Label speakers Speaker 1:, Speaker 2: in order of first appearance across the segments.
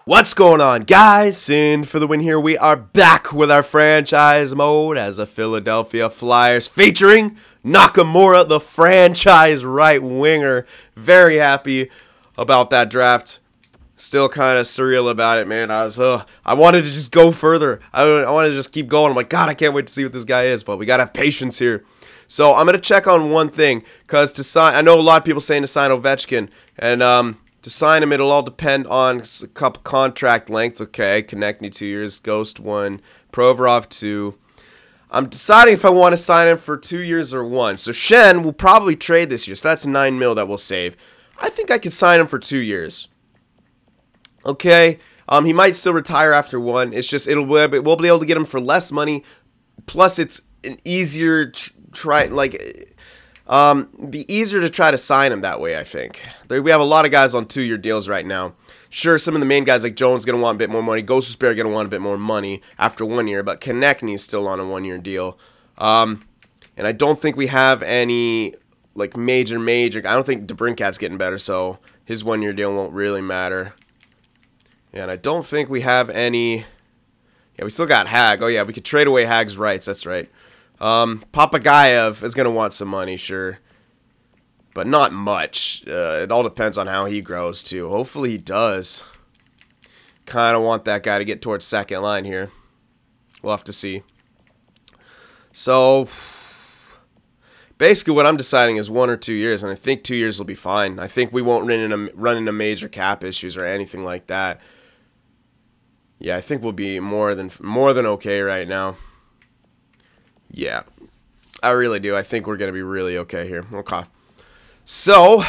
Speaker 1: What's going on, guys? Cyn for the win here. We are back with our franchise mode as a Philadelphia Flyers featuring Nakamura, the franchise right winger. Very happy about that draft. Still kind of surreal about it, man. I wanted to just go further. I wanted to just keep going. I'm like, God, I can't wait to see what this guy is, but we gotta have patience here. So I'm gonna check on one thing, cause to sign, I know a lot of people saying to sign Ovechkin, and to sign him, it'll all depend on a couple contract lengths. Okay, Konechny 2 years, Ghost 1, Provorov 2. I'm deciding if I want to sign him for 2 years or 1. So Schenn will probably trade this year, so that's $9 million that we'll save. I think I could sign him for 2 years. Okay, he might still retire after 1. It's just we'll be able to get him for less money. Plus, it's an easier be easier to try to sign him that way, I think. We have a lot of guys on 2-year deals right now. Sure, some of the main guys like Jones going to want a bit more money. Ghost going to want a bit more money after 1 year, but Konechny is still on a 1-year deal. And I don't think we have any like major. I don't think DeBrincat's getting better, so his 1-year deal won't really matter. And I don't think we have any. Yeah, we still got Hag. Oh yeah, we could trade away Hag's rights. That's right. Papagayev is going to want some money, sure. But not much. It all depends on how he grows, too. Hopefully he does. Kind of want that guy to get towards second line here. We'll have to see. So, basically what I'm deciding is 1 or 2 years, and I think 2 years will be fine. I think we won't run into major cap issues or anything like that. Yeah, I think we'll be more than okay right now. Yeah, I really do. I think we're going to be really okay here. Okay. So,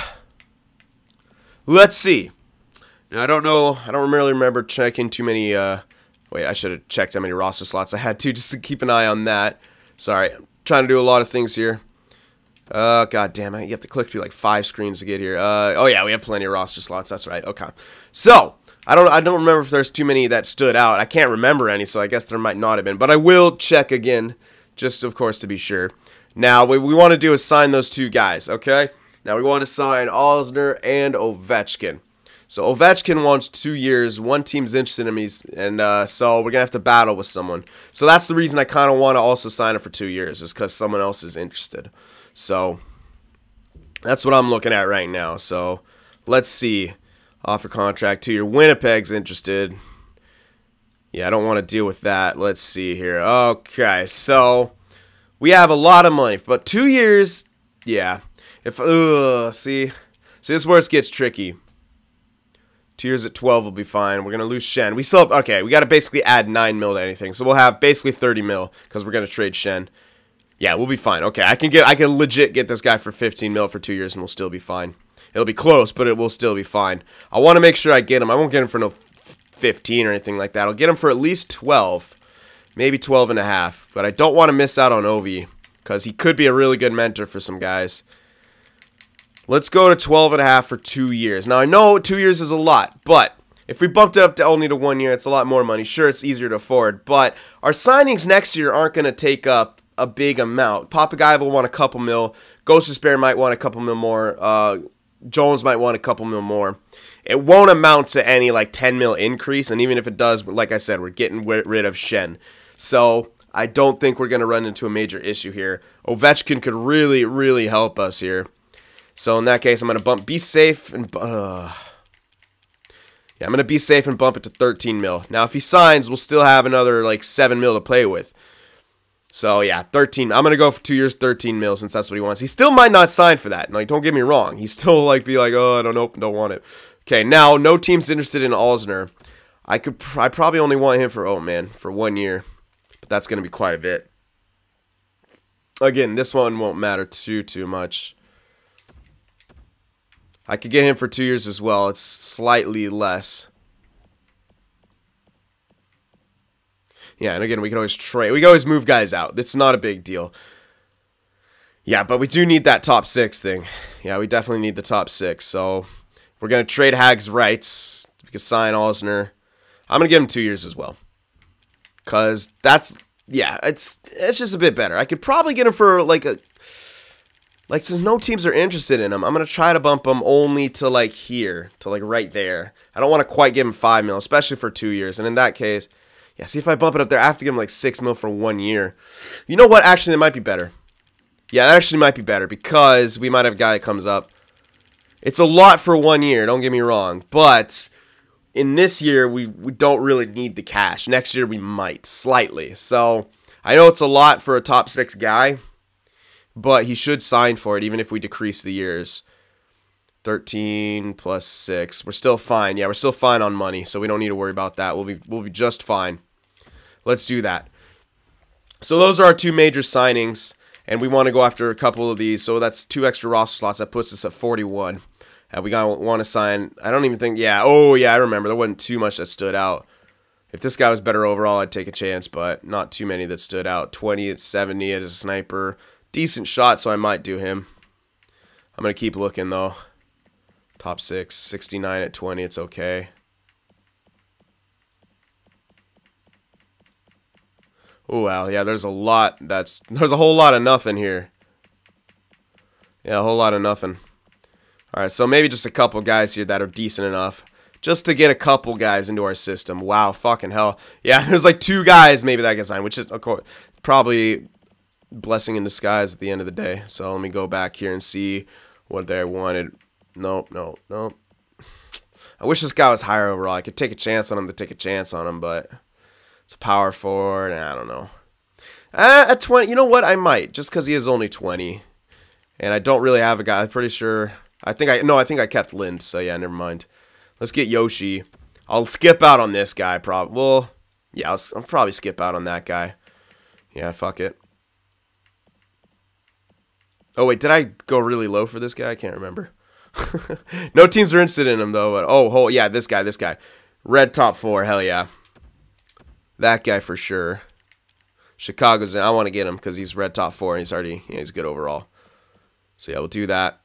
Speaker 1: let's see. Now, I don't really remember checking too many, wait, I should have checked how many roster slots I had to, just to keep an eye on that. Sorry, I'm trying to do a lot of things here. God damn it, you have to click through like 5 screens to get here. Oh yeah, we have plenty of roster slots, that's right, okay. So, I don't remember if there's too many that stood out. I can't remember any, so I guess there might not have been, but I will check again. Just, of course, to be sure. Now, what we want to do is sign those 2 guys, okay? Now, we want to sign Osner and Ovechkin. So, Ovechkin wants 2 years. One team's interested in him, and so we're going to have to battle with someone. So, that's the reason I kind of want to also sign him for 2 years, is because someone else is interested. So, that's what I'm looking at right now. So, let's see. Offer contract 2 year. Winnipeg's interested. Yeah, I don't want to deal with that. Let's see here. Okay, so we have a lot of money, but 2 years, yeah. If see, this is where it gets tricky. 2 years at 12 will be fine. We're gonna lose Schenn. We still have, okay. We got to basically add 9 mil to anything, so we'll have basically 30 mil because we're gonna trade Schenn. Yeah, we'll be fine. Okay, I can legit get this guy for 15 mil for 2 years, and we'll still be fine. It'll be close, but it will still be fine. I want to make sure I get him. I won't get him for no 15 or anything like that. I'll get him for at least 12, maybe 12 and a half, but I don't want to miss out on Ovi because he could be a really good mentor for some guys. Let's go to 12 and a half for 2 years. Now I know 2 years is a lot, but if we bumped it up to only to 1 year, it's a lot more money. Sure, it's easier to afford, but our signings next year aren't going to take up a big amount. Papagayev will want a couple mil. Ghost might want a couple mil more. Jones might want a couple mil more. It won't amount to any like 10 mil increase, and even if it does, like I said, we're getting rid of Schenn. So I don't think we're going to run into a major issue here. Ovechkin could really, really help us here. So in that case, I'm going to be safe and yeah, I'm going to be safe and bump it to 13 mil. Now if he signs, we'll still have another like 7 mil to play with. So, yeah, 13. I'm going to go for 2 years, 13 mil, since that's what he wants. He still might not sign for that. Like, don't get me wrong. He still, like, be like, oh, I don't want it. Okay, now, no team's interested in Osner. I probably only want him for, oh, man, for 1 year. But that's going to be quite a bit. Again, this one won't matter too much. I could get him for 2 years as well. It's slightly less. Yeah, and again, we can always trade. We can always move guys out. It's not a big deal. Yeah, but we do need that top 6 thing. Yeah, we definitely need the top 6. So we're going to trade Hag's rights. We can sign Osner. I'm going to give him 2 years as well. Because that's, yeah, it's just a bit better. I could probably get him for like Like, since no teams are interested in him, I'm going to try to bump him only to, like, here. To, like, right there. I don't want to quite give him 5 mil, especially for 2 years. And in that case, yeah, see if I bump it up there, I have to give him, like, 6 mil for 1 year. You know what? Actually, that might be better. Yeah, that actually might be better because we might have a guy that comes up. It's a lot for 1 year, don't get me wrong. But in this year, we don't really need the cash. Next year, we might, slightly. So, I know it's a lot for a top 6 guy. But he should sign for it, even if we decrease the years. 13 plus 6. We're still fine. Yeah, we're still fine on money, so we don't need to worry about that. We'll be just fine. Let's do that. So those are our 2 major signings, and we want to go after a couple of these. So that's 2 extra roster slots. That puts us at 41. And we want to sign. I don't even think. Yeah. Oh yeah, I remember. There wasn't too much that stood out. If this guy was better overall, I'd take a chance, but not too many that stood out. 20 at 70 as a sniper. Decent shot, so I might do him. I'm going to keep looking, though. Top 6, 69 at 20, it's okay. Oh, wow, yeah, there's a lot. There's a whole lot of nothing here. Yeah, a whole lot of nothing. All right, so maybe just a couple guys here that are decent enough. Just to get a couple guys into our system. Wow, fucking hell. Yeah, there's like 2 guys maybe that I can sign, which is, of course, probably blessing in disguise at the end of the day. So let me go back here and see what they wanted. Nope. I wish this guy was higher overall. I could take a chance on him but it's a power forward. I don't know. At 20, you know what? I might, just because he is only 20, and I don't really have a guy. I'm pretty sure. I think I kept Lind. So yeah, never mind. Let's get Yoshi. I'll skip out on this guy. Probably. Well, yeah, I'll probably skip out on that guy. Yeah, fuck it. Oh, wait, did I go really low for this guy? I can't remember. No teams are interested in him, though. But, oh, yeah, this guy. Red top 4, hell yeah. That guy for sure. Chicago's in. I want to get him because he's red top 4 and he's already, he's good overall. So, yeah, we'll do that.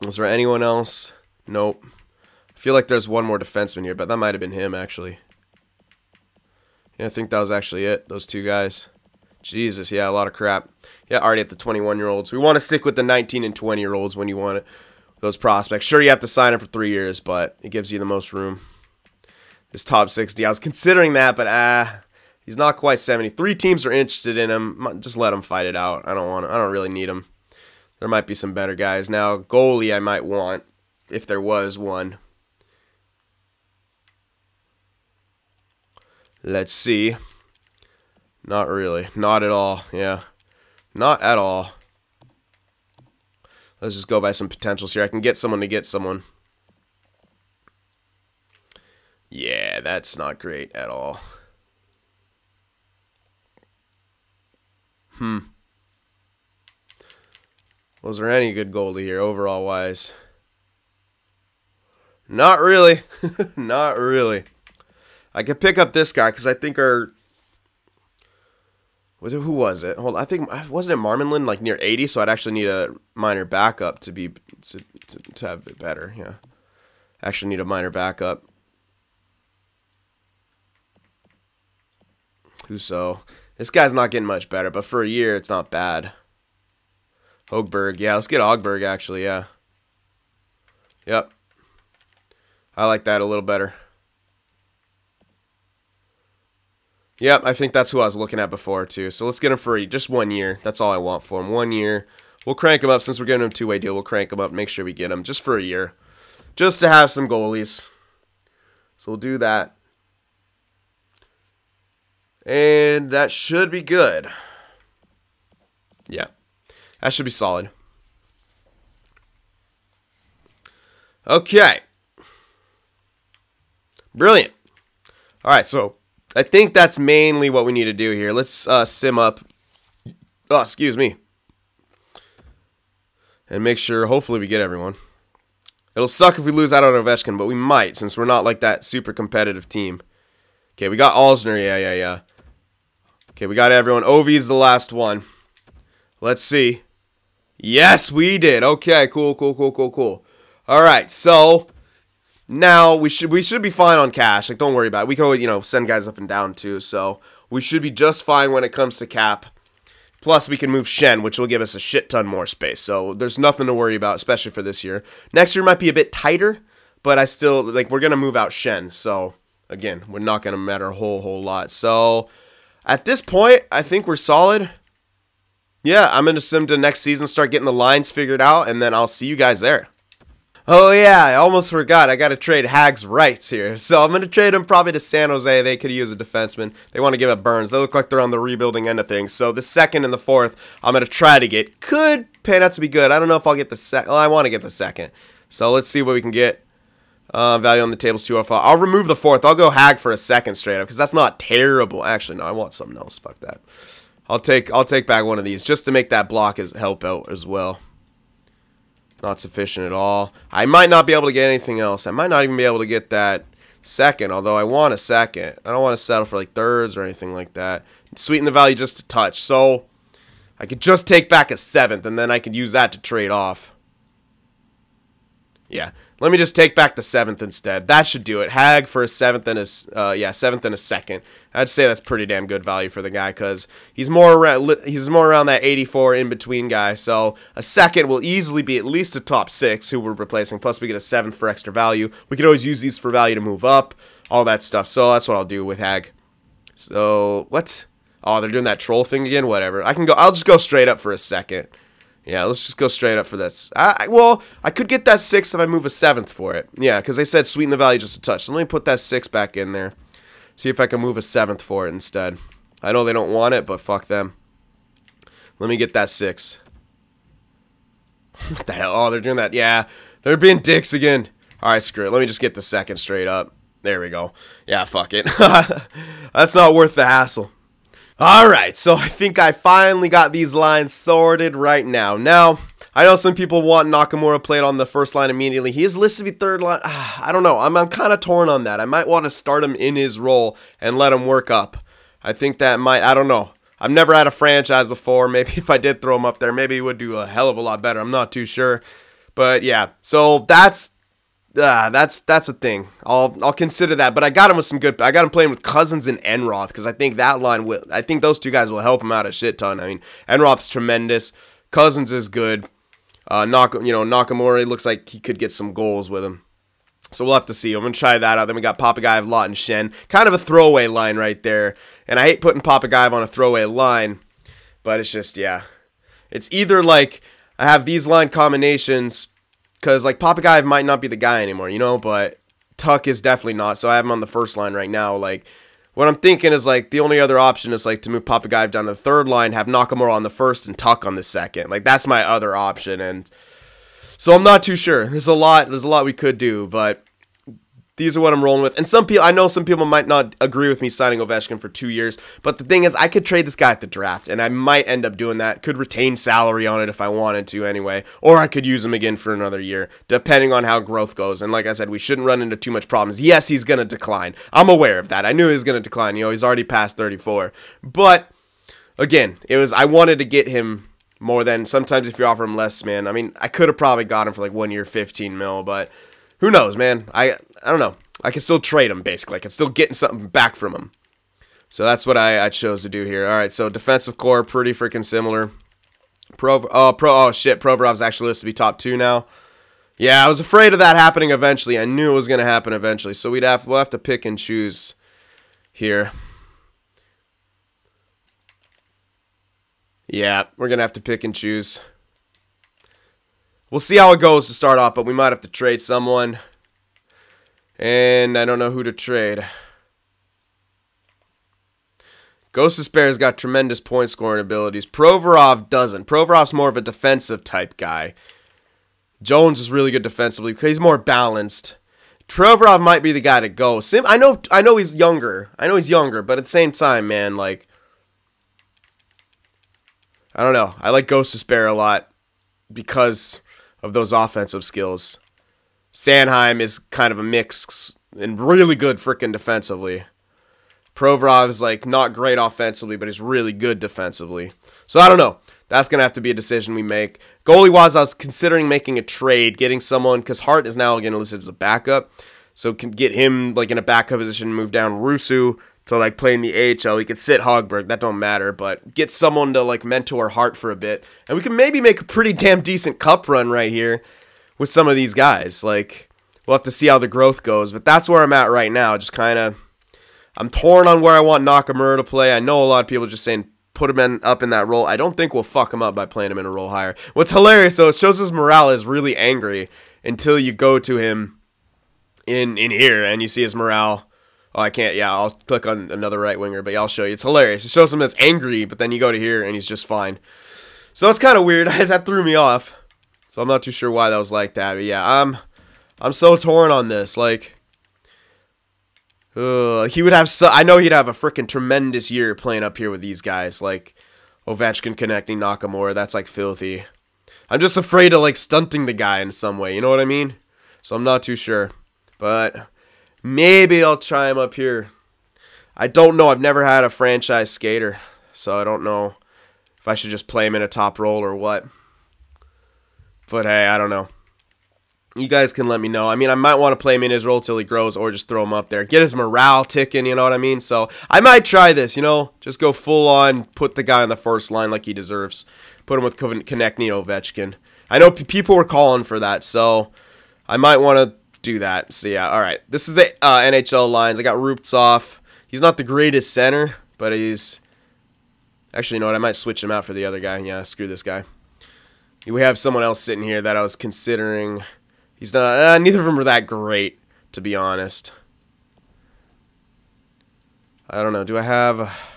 Speaker 1: Is there anyone else? Nope. I feel like there's one more defenseman here, but that might have been him, actually. Yeah, I think that was actually it, those 2 guys. Jesus, yeah, a lot of crap. Yeah, already at the 21-year-olds. We want to stick with the 19 and 20-year-olds when you want it, those prospects. Sure, you have to sign them for 3 years, but it gives you the most room. This top 60, I was considering that, but he's not quite 70. 3 teams are interested in him. Just let him fight it out. I don't really need him. There might be some better guys. Now, goalie I might want, if there was one. Let's see. Not really. Not at all. Yeah. Not at all. Let's just go by some potentials here. I can get someone to get someone. Yeah, that's not great at all. Was there any good goalie here overall wise? Not really. Not really. I could pick up this guy because I think our... Who was it? Hold on, I think wasn't it Marmanlin like near 80? So I'd actually need a minor backup to have it better. Yeah, actually need a minor backup. Huso, this guy's not getting much better, but for a year it's not bad. Hogberg, yeah, let's get Hogberg actually. Yeah, yep, I like that a little better. Yep, I think that's who I was looking at before, too. So let's get him for just 1 year. That's all I want for him. 1 year. We'll crank him up. Since we're getting him a 2-way deal, we'll crank him up. Make sure we get him just for a year. Just to have some goalies. So we'll do that. And that should be good. Yeah. That should be solid. Okay. Brilliant. All right, so... I think that's mainly what we need to do here. Let's sim up. Oh, excuse me. And make sure, hopefully, we get everyone. It'll suck if we lose out on Ovechkin, but we might, since we're not like that super competitive team. Okay, we got Alsner. Yeah. Okay, we got everyone. Ovi's the last one. Let's see. Yes, we did. Okay, cool. All right, so... Now, we should be fine on cash. Like, don't worry about it. We can always, send guys up and down, too. So, we should be just fine when it comes to cap. Plus, we can move Shen, which will give us a shit ton more space. So there's nothing to worry about, especially for this year. Next year might be a bit tighter, but I still, like, we're going to move out Shen. So, again, we're not going to matter a whole lot. So, at this point, I think we're solid. Yeah, I'm going to sim to next season, start getting the lines figured out, and then I'll see you guys there. Oh yeah, I almost forgot. I got to trade Hag's rights here. So I'm going to trade him probably to San Jose. They could use a defenseman. They want to give it Burns. They look like they're on the rebuilding end of things. So the second and the fourth, I'm going to try to get. Could pan out to be good. I don't know if I'll get the second. Well, I want to get the second. So let's see what we can get. Value on the table's 205. I'll remove the fourth. I'll go Hag for a second straight up because that's not terrible. Actually, no, I want something else. Fuck that. I'll take back one of these just to make that block help out as well. Not sufficient at all. I might not be able to get anything else. I might not even be able to get that second, although I want a second. I don't want to settle for like thirds or anything like that. Sweeten the value just a touch. So I could just take back a seventh, and then I could use that to trade off. Yeah. Let me just take back the seventh instead. That should do it. Hag for a seventh and a seventh and a second. I'd say that's pretty damn good value for the guy because he's more around that 84 in between guy. So a second will easily be at least a top 6 who we're replacing. Plus we get a seventh for extra value. We could always use these for value to move up, all that stuff. So that's what I'll do with Hag. So what? Oh, they're doing that troll thing again. Whatever. I can go. I'll just go straight up for a second. Yeah, let's just go straight up for this. Well, I could get that 6 if I move a 7th for it. Yeah, because they said sweeten the value just a touch. So let me put that 6 back in there. See if I can move a 7th for it instead. I know they don't want it, but fuck them. Let me get that 6. What the hell? Oh, they're doing that. Yeah, they're being dicks again. All right, screw it. Let me just get the 2nd straight up. There we go. Yeah, fuck it. That's not worth the hassle. Alright, so I think I finally got these lines sorted right now. Now, I know some people want Nakamura played on the first line immediately. He is listed to be third line. I don't know. I'm kind of torn on that. I might want to start him in his role and let him work up. I think that might, I don't know. I've never had a franchise before. Maybe if I did throw him up there, maybe he would do a hell of a lot better. I'm not too sure. But yeah, so that's a thing. I'll consider that. But I got him with some good. I got him playing with Cousins and Enroth because I think that line will. I think those two guys will help him out a shit ton. I mean, Enroth's tremendous. Cousins is good. Nakamura looks like he could get some goals with him. So we'll have to see. I'm gonna try that out. Then we got Papagayev, Lot, and Shen. Kind of a throwaway line right there. And I hate putting Papagayev on a throwaway line, but it's just it's either like I have these line combinations. Because, like, Papagayev might not be the guy anymore, you know, but Tuck is definitely not, so I have him on the first line right now. Like, what I'm thinking is, like, the only other option is, like, to move Papagayev down to the third line, have Nakamura on the first, and Tuck on the second. Like, that's my other option, and so I'm not too sure. There's a lot we could do, but these are what I'm rolling with. And I know some people might not agree with me signing Ovechkin for 2 years, but the thing is, I could trade this guy at the draft, and I might end up doing that. Could retain salary on it if I wanted to anyway, or I could use him again for another year, depending on how growth goes. And like I said, we shouldn't run into too much problems. Yes, he's going to decline. I'm aware of that. I knew he was going to decline. You know, he's already past 34. But, again, I wanted to get him more than, sometimes if you offer him less, man. I mean, I could have probably got him for like 1 year, 15 mil, but who knows, man? I don't know. I can still trade him, basically. I can still get something back from him. So that's what I chose to do here. All right, so defensive core, pretty freaking similar. Provorov's actually listed to be top 2 now. Yeah, I was afraid of that happening eventually. I knew it was going to happen eventually. So we'll have to pick and choose here. Yeah, we're going to have to pick and choose. We'll see how it goes to start off, but we might have to trade someone. And I don't know who to trade. Ghost Despaire's got tremendous point scoring abilities. Provorov doesn't. Provorov's more of a defensive type guy. Jones is really good defensively because he's more balanced. Provorov might be the guy to go. I know he's younger. But at the same time, man, like, I don't know. I like Ghost Despair a lot because of those offensive skills. Sanheim is kind of a mix and really good freaking defensively. Provorov is like not great offensively, but he's really good defensively. So I don't know. That's going to have to be a decision we make. Goalie-wise, I was considering making a trade, getting someone, because Hart is now again listed as a backup. So can get him like in a backup position, move down Rusu to like play in the AHL. We could sit Hogberg, that don't matter, but get someone to like mentor Hart for a bit, and we can maybe make a pretty damn decent cup run right here with some of these guys. Like, we'll have to see how the growth goes, but that's where I'm at right now. Just kind of, I'm torn on where I want Nakamura to play. I know a lot of people are just saying put him up in that role. I don't think we'll fuck him up by playing him in a role higher. What's hilarious though, it shows his morale is really angry until you go to him in here and you see his morale. Oh, I can't. Yeah, I'll click on another right winger, but yeah, I'll show you. It's hilarious. It shows him as angry, but then you go to here and he's just fine. So it's kind of weird. That threw me off. So I'm not too sure why that was like that. But yeah, I'm so torn on this. Like, he would have. I know he'd have a freaking tremendous year playing up here with these guys. Like Ovechkin connecting Nakamura. That's like filthy. I'm just afraid of like stunting the guy in some way. You know what I mean? So I'm not too sure, but maybe I'll try him up here. I don't know. I've never had a franchise skater, so I don't know if I should just play him in a top role or what. But hey, I don't know. You guys can let me know. I mean, I might want to play him in his role till he grows or just throw him up there. Get his morale ticking, you know what I mean? So I might try this, you know? Just go full on, put the guy on the first line like he deserves. Put him with Konechny Ovechkin. I know people were calling for that, so I might want to do that. So yeah, all right. This is the NHL lines. I got Rubtsov. He's not the greatest center, but he's... Actually, you know what? I might switch him out for the other guy. Yeah, screw this guy. We have someone else sitting here that I was considering. He's not... neither of them are that great, to be honest. I don't know. Do I have...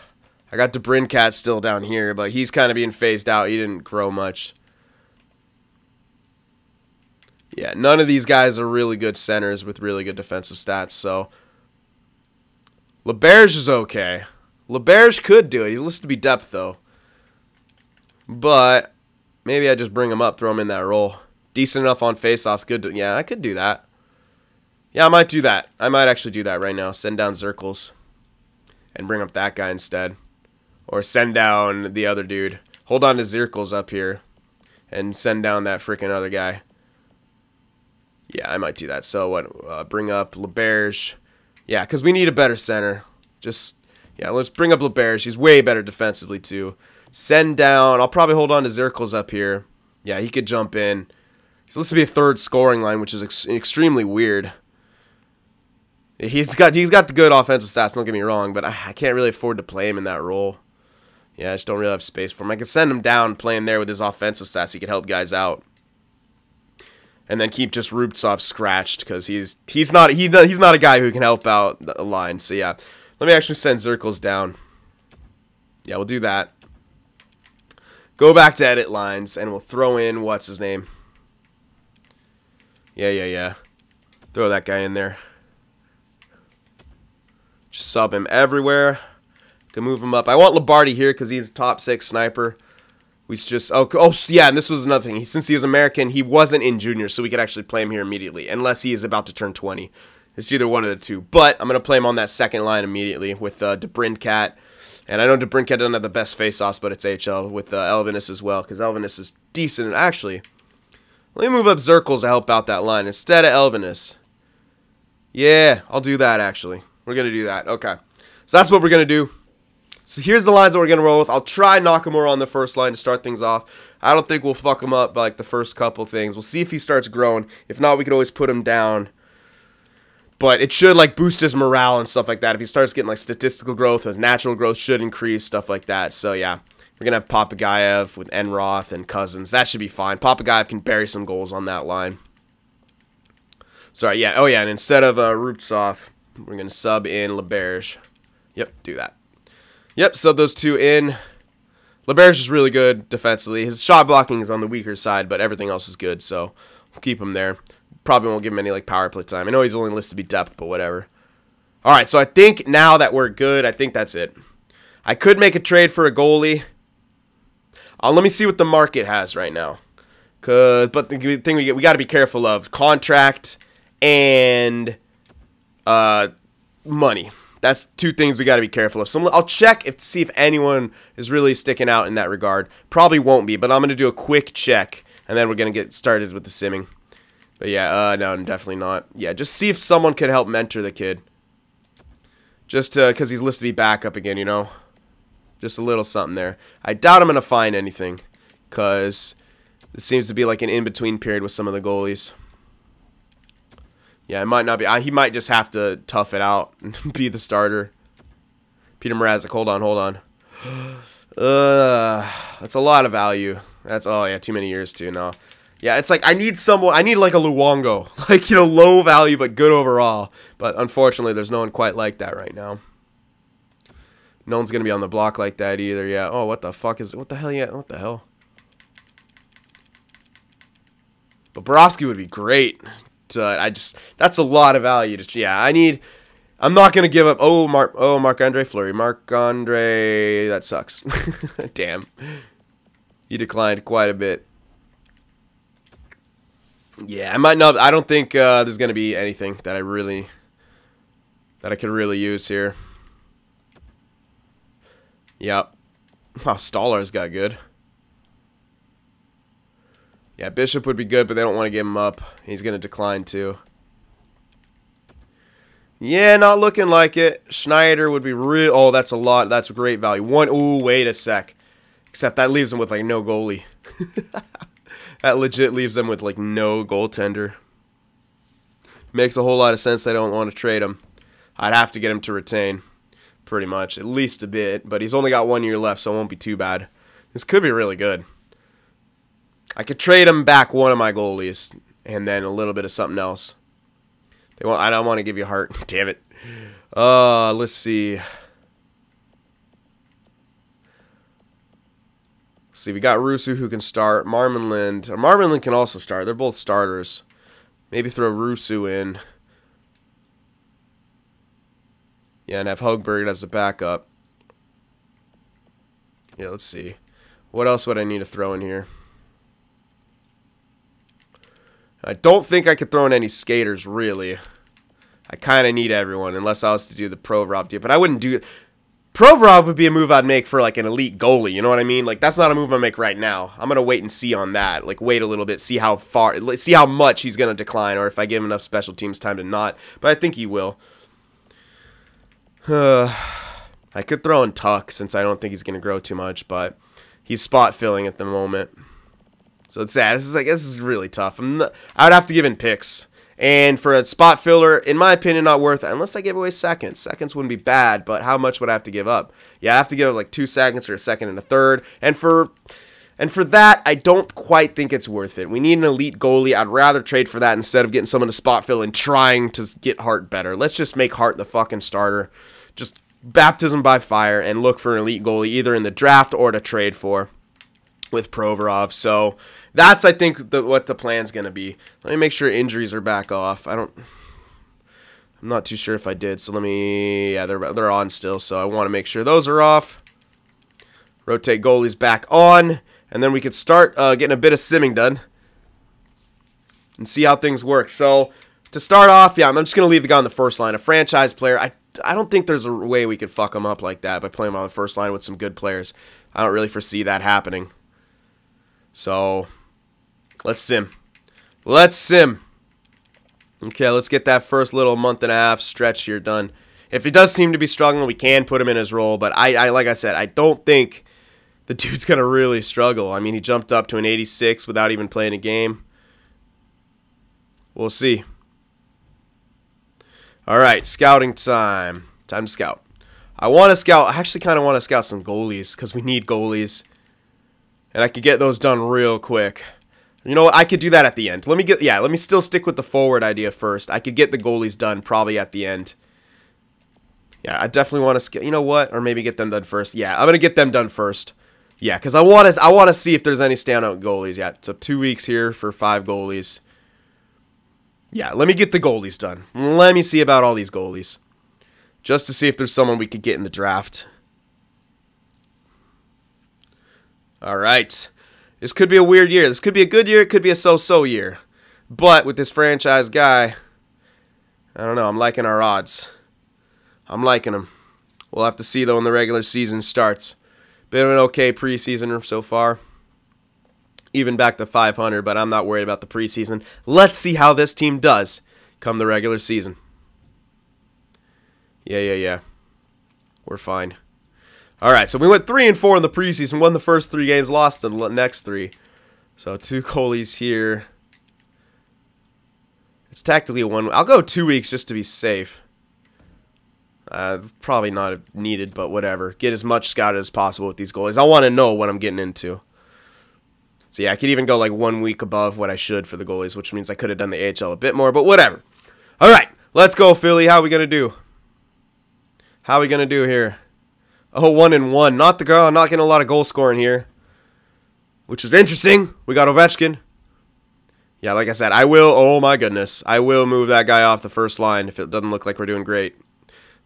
Speaker 1: I got DeBrincat still down here, but he's kind of being phased out. He didn't grow much. Yeah, none of these guys are really good centers with really good defensive stats, so... LeBerge is okay. LeBerge could do it. He's listed to be depth, though. But maybe I just bring him up, throw him in that role. Decent enough on faceoffs. Good. Yeah, I could do that. Yeah, I might do that. I might actually do that right now. Send down Zirkles and bring up that guy instead. Or send down the other dude. Hold on to Zirkles up here and send down that freaking other guy. Yeah, I might do that. So what? Bring up LeBerge. Yeah, because we need a better center. Just, yeah, let's bring up LeBerge. He's way better defensively, too. Send down. I'll probably hold on to Zirkles up here. Yeah, he could jump in. So this would be a third scoring line, which is extremely weird. He's got the good offensive stats, don't get me wrong, but I can't really afford to play him in that role. Yeah, I just don't really have space for him. I could send him down playing there with his offensive stats. He could help guys out. And then keep just Rubtsov scratched because he's not a guy who can help out the line. So yeah, let me actually send Zirkles down. Yeah, we'll do that. Go back to edit lines and we'll throw in what's his name. Yeah. Throw that guy in there. Just sub him everywhere. Can move him up. I want Labardi here because he's a top 6 sniper. We just yeah, and this was another thing. Since he was American, he wasn't in junior, so we could actually play him here immediately, unless he is about to turn 20. It's either one of the two. But I'm gonna play him on that second line immediately with DeBrincat, and I know DeBrincat doesn't have the best face-offs, but it's HL with Elvenis as well, because Elvenis is decent. And actually, let me move up Zirkles to help out that line instead of Elvenis. Yeah, I'll do that. Actually, we're gonna do that. Okay, so that's what we're gonna do. So here's the lines that we're going to roll with. I'll try Nakamura on the first line to start things off. I don't think we'll fuck him up by like the first couple things. We'll see if he starts growing. If not, we could always put him down. But it should like boost his morale and stuff like that. If he starts getting like statistical growth, natural growth should increase, stuff like that. So yeah, we're going to have Papagayev with Enroth and Cousins. That should be fine. Papagayev can bury some goals on that line. Sorry, yeah. Oh yeah, and instead of Rubtsov, we're going to sub in LeBerge. Yep, do that. Yep, sub those two in. LeBerge is really good defensively. His shot blocking is on the weaker side, but everything else is good, so we'll keep him there. Probably won't give him any like power play time. I know he's only listed to be depth, but whatever. All right, so I think now that we're good, I think that's it. I could make a trade for a goalie. Let me see what the market has right now. But the thing we got to be careful of contract and money. That's two things we got to be careful of. So I'll check to see if anyone is really sticking out in that regard. Probably won't be, but I'm going to do a quick check, and then we're going to get started with the simming. But yeah, no, definitely not. Yeah, just see if someone can help mentor the kid. Just because he's listed to be backup again, you know. Just a little something there. I doubt I'm going to find anything because this seems to be like an in-between period with some of the goalies. Yeah, it might not be. He might just have to tough it out and be the starter. Peter Mrazek, hold on. That's a lot of value. That's, oh yeah, too many years too. No. Yeah, it's like I need like a Luongo. Like, you know, low value but good overall. But unfortunately, there's no one quite like that right now. No one's going to be on the block like that either. Yeah. Oh, what the fuck is, what the hell? Yeah, what the hell? But Bobrovsky would be great. That's a lot of value. Yeah, I'm not going to give up. Oh, Marc-Andre Fleury. Marc-Andre, that sucks. Damn. He declined quite a bit. Yeah, I don't think there's going to be anything that I could really use here. Yep. Oh, Stoller's got good. Yeah, Bishop would be good, but they don't want to give him up. He's going to decline too. Yeah, not looking like it. Schneider would be real. Oh, that's a lot. That's great value. Ooh, wait a sec. Except that leaves him with like no goalie. That legit leaves them with like no goaltender. Makes a whole lot of sense. They don't want to trade him. I'd have to get him to retain. Pretty much. At least a bit. But he's only got 1 year left, so it won't be too bad. This could be really good. I could trade him back one of my goalies. And then a little bit of something else. I don't want to give you Hart. Damn it. Let's see. We got Rusu who can start. Marmorland can also start. They're both starters. Maybe throw Rusu in. Yeah, and have Högberg as a backup. Yeah, let's see. What else would I need to throw in here? I don't think I could throw in any skaters, really. I kind of need everyone, unless I was to do the Provorov deal. But I wouldn't do it. Provorov would be a move I'd make for, like, an elite goalie. You know what I mean? Like, that's not a move I make right now. I'm going to wait and see on that. Like, wait a little bit, see how much he's going to decline, or if I give him enough special teams time to not. But I think he will. I could throw in Tuck, since I don't think he's going to grow too much, but he's spot filling at the moment. So it's sad. This is really tough. I would have to give in picks. And for a spot filler, in my opinion, not worth it. Unless I give away seconds. Seconds wouldn't be bad, but how much would I have to give up? Yeah, I have to give up like 2 seconds or a second and a third. And for that, I don't quite think it's worth it. We need an elite goalie. I'd rather trade for that instead of getting someone to spot fill and trying to get Hart better. Let's just make Hart the fucking starter. Just baptism by fire and look for an elite goalie either in the draft or to trade for with Provorov. So that's, I think, what the plan's going to be. Let me make sure injuries are back off. I'm not too sure if I did. So yeah, they're on still. So I want to make sure those are off. Rotate goalies back on. And then we could start getting a bit of simming done. And see how things work. So to start off, yeah, I'm just going to leave the guy on the first line. A franchise player. I don't think there's a way we could fuck him up like that by playing him on the first line with some good players. I don't really foresee that happening. So, let's sim. Let's sim. Okay, let's get that first little month and a half stretch here done. If he does seem to be struggling, we can put him in his role. But like I said, I don't think the dude's going to really struggle. I mean, he jumped up to an 86 without even playing a game. We'll see. All right, scouting time. Time to scout. I want to scout. I actually kind of want to scout some goalies because we need goalies. And I could get those done real quick. You know what? I could do that at the end. Let me still stick with the forward idea first. I could get the goalies done probably at the end. Yeah, I definitely want to, you know what? Or maybe get them done first. Yeah, I'm going to get them done first. Yeah, because I want to see if there's any standout goalies. Yeah, so 2 weeks here for 5 goalies. Yeah, let me get the goalies done. Let me see about all these goalies. Just to see if there's someone we could get in the draft. All right. This could be a weird year. This could be a good year. It could be a so-so year. But with this franchise guy, I don't know. I'm liking our odds. I'm liking them. We'll have to see, though, when the regular season starts. Bit of an okay preseason so far. Even back to 500, but I'm not worried about the preseason. Let's see how this team does come the regular season. Yeah. We're fine. All right, so we went 3-4 in the preseason, won the first 3 games, lost the next 3. So 2 goalies here. It's tactically a 1. I'll go 2 weeks just to be safe. Probably not needed, but whatever. Get as much scouted as possible with these goalies. I want to know what I'm getting into. So yeah, I could even go like 1 week above what I should for the goalies, which means I could have done the AHL a bit more, but whatever. All right, let's go, Philly. How are we going to do? How are we going to do here? Oh, 1-1. Not getting a lot of goal scoring here, which is interesting. We got Ovechkin. Yeah, like I said, I will, oh my goodness, I will move that guy off the first line if it doesn't look like we're doing great.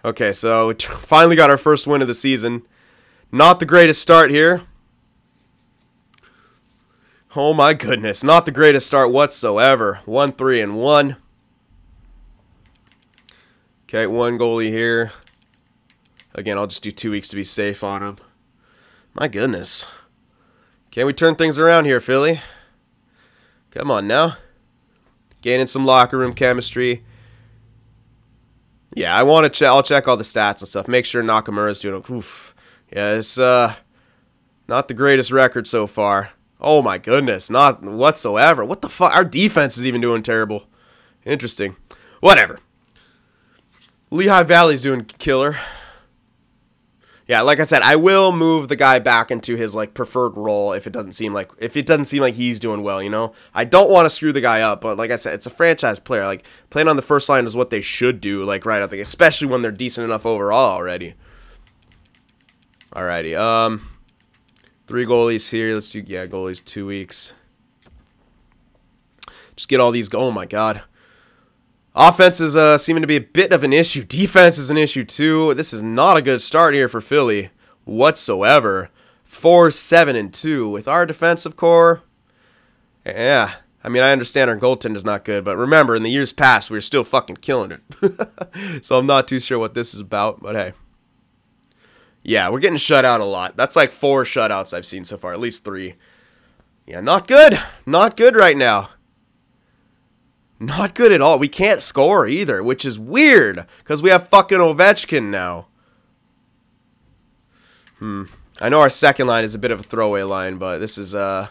Speaker 1: Okay, so we finally got our first win of the season. Not the greatest start here. Oh my goodness, not the greatest start whatsoever. 1-3-1. Okay, 1 goalie here. Again, I'll just do 2 weeks to be safe on him. My goodness. Can we turn things around here, Philly? Come on now. Gaining some locker room chemistry. Yeah, I want to check. I'll check all the stats and stuff. Make sure Nakamura's doing. Oof. Yeah, it's not the greatest record so far. Oh my goodness, not whatsoever. What the fuck? Our defense is even doing terrible. Interesting. Whatever. Lehigh Valley's doing killer. Yeah, like I said, I will move the guy back into his like preferred role if it doesn't seem like he's doing well, you know? I don't want to screw the guy up, but like I said, it's a franchise player. Like playing on the first line is what they should do, like right out the, especially when they're decent enough overall already. Alrighty. 3 goalies here. Let's do goalies 2 weeks. Just get all these oh my god. Offense is seeming to be a bit of an issue. Defense is an issue too. This is not a good start here for Philly whatsoever. 4-7-2 with our defensive core. Yeah, I mean, I understand our goaltender's not good, but remember, in the years past, we were still fucking killing it. So I'm not too sure what this is about, but hey. Yeah, we're getting shut out a lot. That's like 4 shutouts I've seen so far, at least 3. Yeah, not good. Not good right now. Not good at all. We can't score either, which is weird because we have fucking Ovechkin now. I know our second line is a bit of a throwaway line, but this is a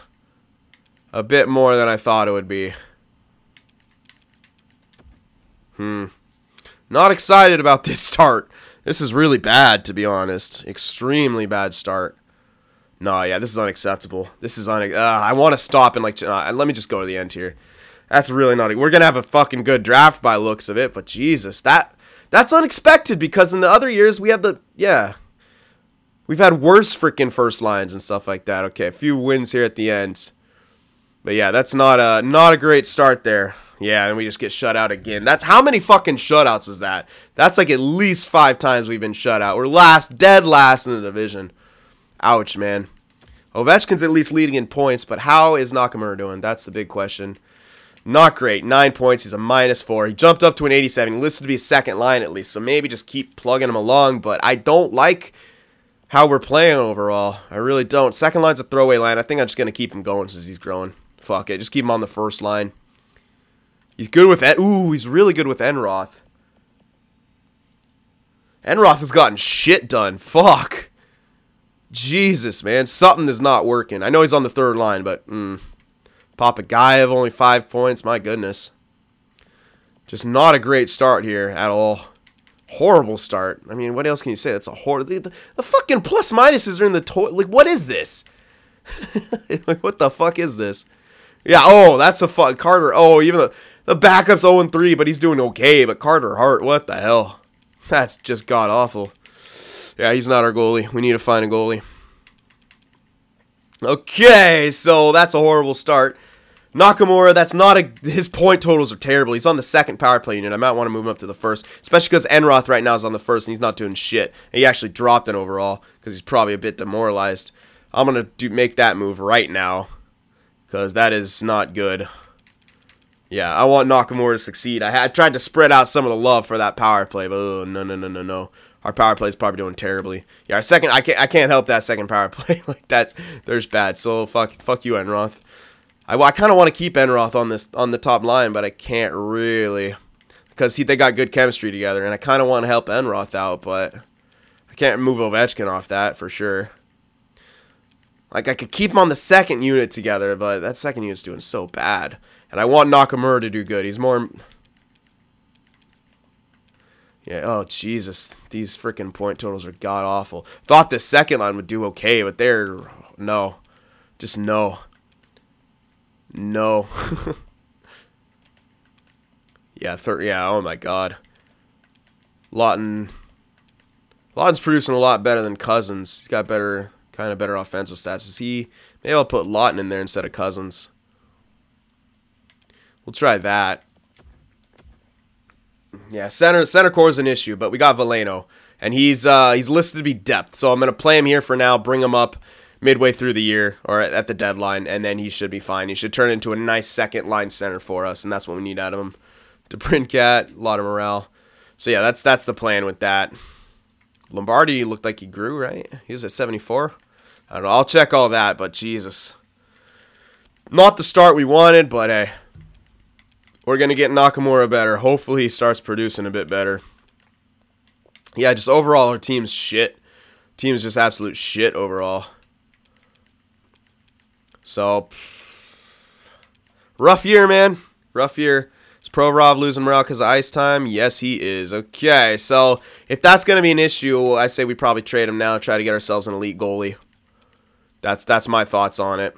Speaker 1: bit more than I thought it would be. Not excited about this start. This is really bad, to be honest. Extremely bad start. No, yeah, this is unacceptable. This is I want to stop and like let me just go to the end here. That's really not. We're gonna have a fucking good draft by looks of it, but Jesus, that's unexpected because in the other years we have we've had worse freaking first lines and stuff like that. Okay, a few wins here at the end, but yeah, that's not a great start there. Yeah, and we just get shut out again. That's how many fucking shutouts is that? That's like at least 5 times we've been shut out. We're dead last in the division. Ouch, man. Ovechkin's at least leading in points, but how is Nakamura doing? That's the big question. Not great. 9 points. He's a -4. He jumped up to an 87. He listed to be a second line at least, so maybe just keep plugging him along, but I don't like how we're playing overall. I really don't. Second line's a throwaway line. I think I'm just going to keep him going since he's growing. Fuck it. Just keep him on the first line. He's good with ooh, he's really good with Enroth. Enroth has gotten shit done. Fuck. Jesus, man. Something is not working. I know he's on the third line, but Papagayev only 5 points. My goodness. Just not a great start here at all. Horrible start. I mean, what else can you say? That's a horrible. The fucking plus minuses are in the toilet. Like, what is this? Like, what the fuck is this? Yeah, oh, that's a fuck. Carter. Oh, even the backup's 0-3, but he's doing okay. But Carter Hart, what the hell? That's just god awful. Yeah, he's not our goalie. We need to find a goalie. Okay, so that's a horrible start. Nakamura, that's not his point totals are terrible. He's on the second power play unit. I might want to move him up to the first, especially because Enroth right now is on the first and he's not doing shit. And he actually dropped an overall because he's probably a bit demoralized. I'm going to make that move right now because that is not good. Yeah, I want Nakamura to succeed. I tried to spread out some of the love for that power play, but oh, no. Our power play is probably doing terribly. Yeah, our second, I can't help that second power play. Like there's bad. So fuck you, Enroth. I kind of want to keep Enroth on the top line, but I can't really because they got good chemistry together, and I kind of want to help Enroth out, but I can't move Ovechkin off that for sure. Like, I could keep him on the second unit together, but that second unit's doing so bad. And I want Nakamura to do good. He's more... Yeah, oh, Jesus. These freaking point totals are god-awful. Thought this second line would do okay, but they're... No. Just no. No. Yeah, oh my god. Lawton's producing a lot better than Cousins. He's got better... kind of better offensive stats. Is he? Maybe I'll put Lawton in there instead of Cousins. We'll try that. Yeah, center core is an issue, but we got Veleno, and he's listed to be depth, so I'm gonna play him here for now. Bring him up midway through the year or at the deadline, and then he should be fine. He should turn into a nice second line center for us, and that's what we need out of him. DeBrincat, a lot of morale. So yeah, that's the plan with that. Lombardi looked like he grew, right? He was at 74. I don't know. I'll check all that, but Jesus. Not the start we wanted, but hey. We're going to get Nakamura better. Hopefully he starts producing a bit better. Yeah, just overall our team's shit. Team's just absolute shit overall. So, rough year, man. Rough year. Is Provorov losing morale because of ice time? Yes, he is. Okay, so if that's going to be an issue, I say we probably trade him now, try to get ourselves an elite goalie. That's my thoughts on it.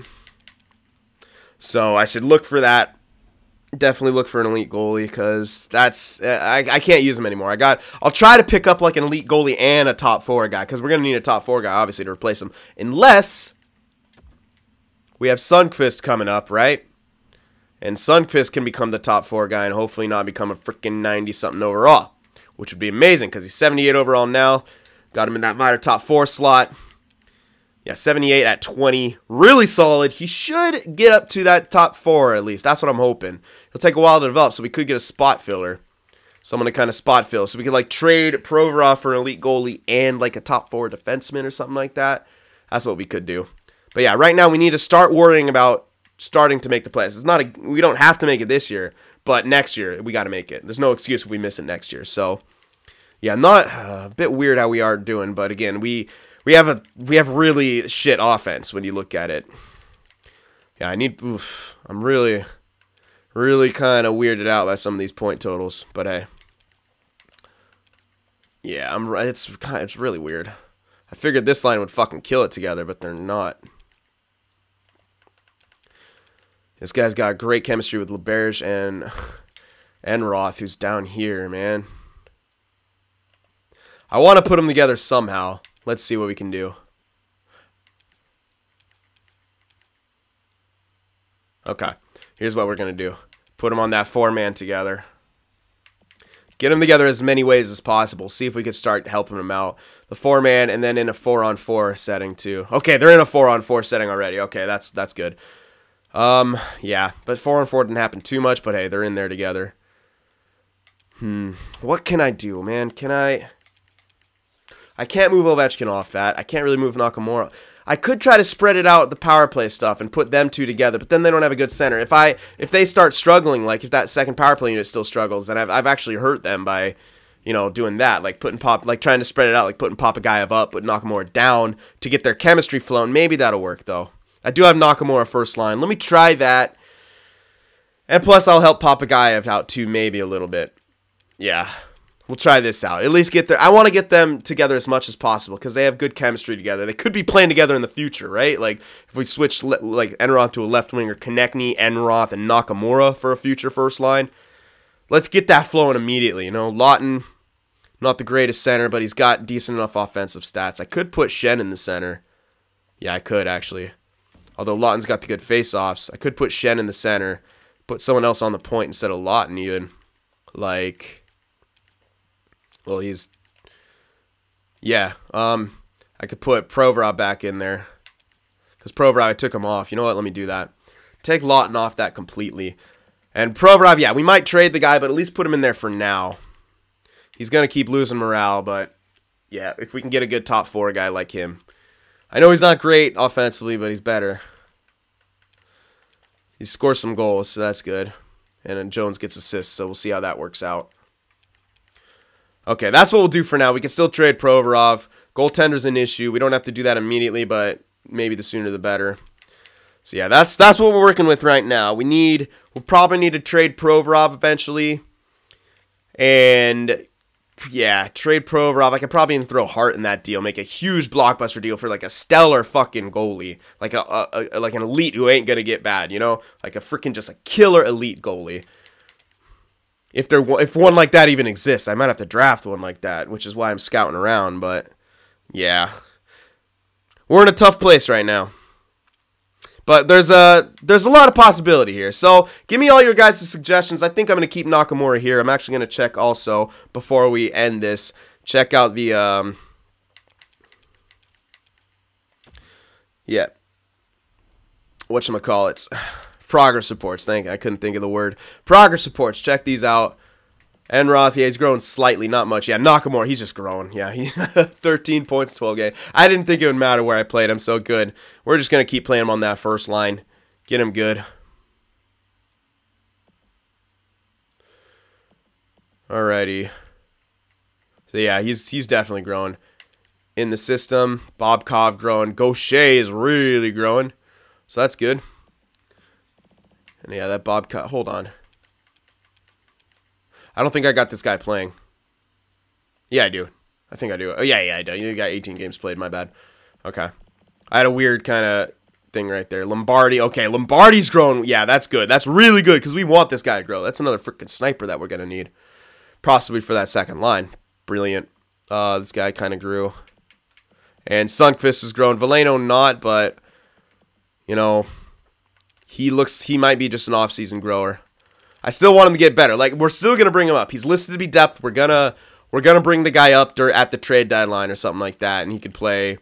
Speaker 1: So I should look for that. Definitely look for an elite goalie because that's I can't use him anymore. I'll try to pick up like an elite goalie and a top 4 guy because we're gonna need a top 4 guy obviously to replace him unless we have Sundqvist coming up, right? And Sundqvist can become the top 4 guy and hopefully not become a freaking 90-something overall, which would be amazing because he's 78 overall now. Got him in that minor top 4 slot. Yeah, 78 at 20. Really solid. He should get up to that top 4 at least. That's what I'm hoping. It'll take a while to develop, so we could get a spot filler. Someone to kind of spot fill. So we could like trade Provorov for an elite goalie and like a top 4 defenseman or something like that. That's what we could do. But yeah, right now we need to start worrying about starting to make the playoffs. It's not we don't have to make it this year, but next year we got to make it. There's no excuse if we miss it next year. So yeah, not a bit weird how we are doing, but again, we have really shit offense when you look at it. Yeah, I'm really kind of weirded out by some of these point totals, but hey. Yeah, it's really weird. I figured this line would fucking kill it together, but they're not. This guy's got great chemistry with LeBerge and Roth, who's down here, man. I want to put them together somehow. Let's see what we can do. Okay, here's what we're going to do. Put them on that 4-man together. Get them together as many ways as possible. See if we could start helping them out. The 4-man and then in a 4-on-4 setting too. Okay, they're in a 4-on-4 setting already. Okay, that's good. Yeah, but 4-on-4 didn't happen too much, but hey, they're in there together. What can I do, man? I can't move Ovechkin off that. I can't really move Nakamura. I could try to spread it out, the power play stuff, and put them two together, but then they don't have a good center. If they start struggling, like if that second power play unit still struggles, then I've actually hurt them by, doing that, like trying to spread it out, like putting Papagayev up, putting Nakamura down to get their chemistry flowing. Maybe that'll work though. I do have Nakamura first line. Let me try that. And plus, I'll help Papagayev out too, maybe a little bit. Yeah. We'll try this out. At least get there. I want to get them together as much as possible because they have good chemistry together. They could be playing together in the future, right? Like if we switch like Enroth to a left winger, Konechny, Enroth, and Nakamura for a future first line. Let's get that flowing immediately. Lawton, not the greatest center, but he's got decent enough offensive stats. I could put Shen in the center. Yeah, I could actually. Although Lawton's got the good face-offs, I could put Shen in the center, put someone else on the point instead of Lawton even. Like. Well, yeah, I could put Provorov back in there. Because Provorov, I took him off. You know what? Let me do that. Take Lawton off that completely. And Provorov, yeah, we might trade the guy, but at least put him in there for now. He's going to keep losing morale, but yeah, if we can get a good top 4 guy like him. I know he's not great offensively, but he's better. He scores some goals, so that's good. And then Jones gets assists, so we'll see how that works out. Okay, that's what we'll do for now. We can still trade Provorov, Goaltender's an issue. We don't have to do that immediately, but maybe the sooner the better. So yeah, that's what we're working with right now. We'll probably need to trade Provorov eventually. And yeah, trade Provorov. I could probably even throw Hart in that deal, make a huge blockbuster deal for like a stellar fucking goalie, like like an elite who ain't gonna get bad, you know, like a freaking just a killer elite goalie. If one like that even exists, I might have to draft one like that, which is why I'm scouting around. But yeah, we're in a tough place right now. But there's a lot of possibility here. So give me all your guys' suggestions. I think I'm going to keep Nakamura here. I'm actually going to check also before we end this. Check out the yeah. Whatchamacallits. Progress reports. I couldn't think of the word. Progress reports. Check these out. Enroth, yeah, he's growing slightly, not much. Yeah, Nakamura, he's just growing. Yeah, he 13 points, 12 games. I didn't think it would matter where I played him, so good. We're just going to keep playing him on that first line. Get him good. Alrighty. So yeah, he's definitely growing in the system. Bobkov growing. Gaucher is really growing. So that's good. And yeah, that Bobkov, hold on. I don't think I got this guy playing. Yeah, I do. I think I do. Oh, yeah, I do. You got 18 games played. My bad. Okay. I had a weird kind of thing right there. Lombardi. Okay, Lombardi's growing. Yeah, that's good. That's really good because we want this guy to grow. That's another freaking sniper that we're going to need. Possibly for that second line. Brilliant. This guy kind of grew. And Sundqvist has grown. Veleno not, but, you know, he might be just an off-season grower. I still want him to get better. Like, we're still going to bring him up. He's listed to be depth. We're gonna bring the guy up at the trade deadline or something like that, and he could play, you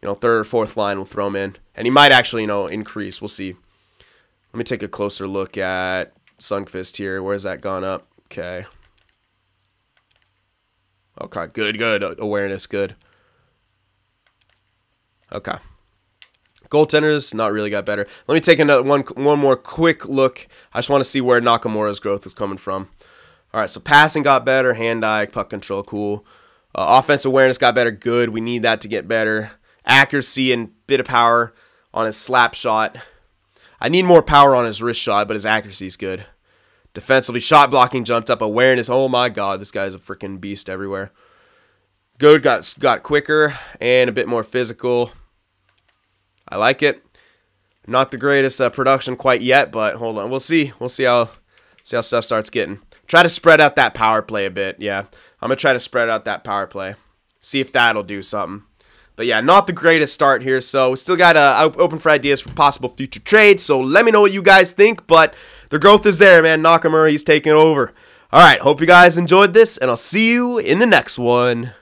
Speaker 1: know, third or fourth line. We'll throw him in. And he might actually, you know, increase. We'll see. Let me take a closer look at Sundqvist here. Where's that gone up? Okay. Okay, good. Awareness, good. Okay. Goaltenders, not really got better. Let me take another one more quick look. I just want to see where Nakamura's growth is coming from. All right, so passing got better. Hand-eye, puck control, cool. Offensive awareness got better, good. We need that to get better. Accuracy and bit of power on his slap shot. I need more power on his wrist shot, but his accuracy is good. Defensively, shot blocking jumped up. Awareness, oh my god, this guy's a freaking beast everywhere. Good, got quicker and a bit more physical. I like it. Not the greatest production quite yet, but hold on. We'll see. We'll see how stuff starts getting. Try to spread out that power play a bit. Yeah, I'm going to try to spread out that power play. See if that'll do something. But yeah, not the greatest start here. So we still got open for ideas for possible future trades. So let me know what you guys think. But the growth is there, man. Nakamura, he's taking over. All right, hope you guys enjoyed this, and I'll see you in the next one.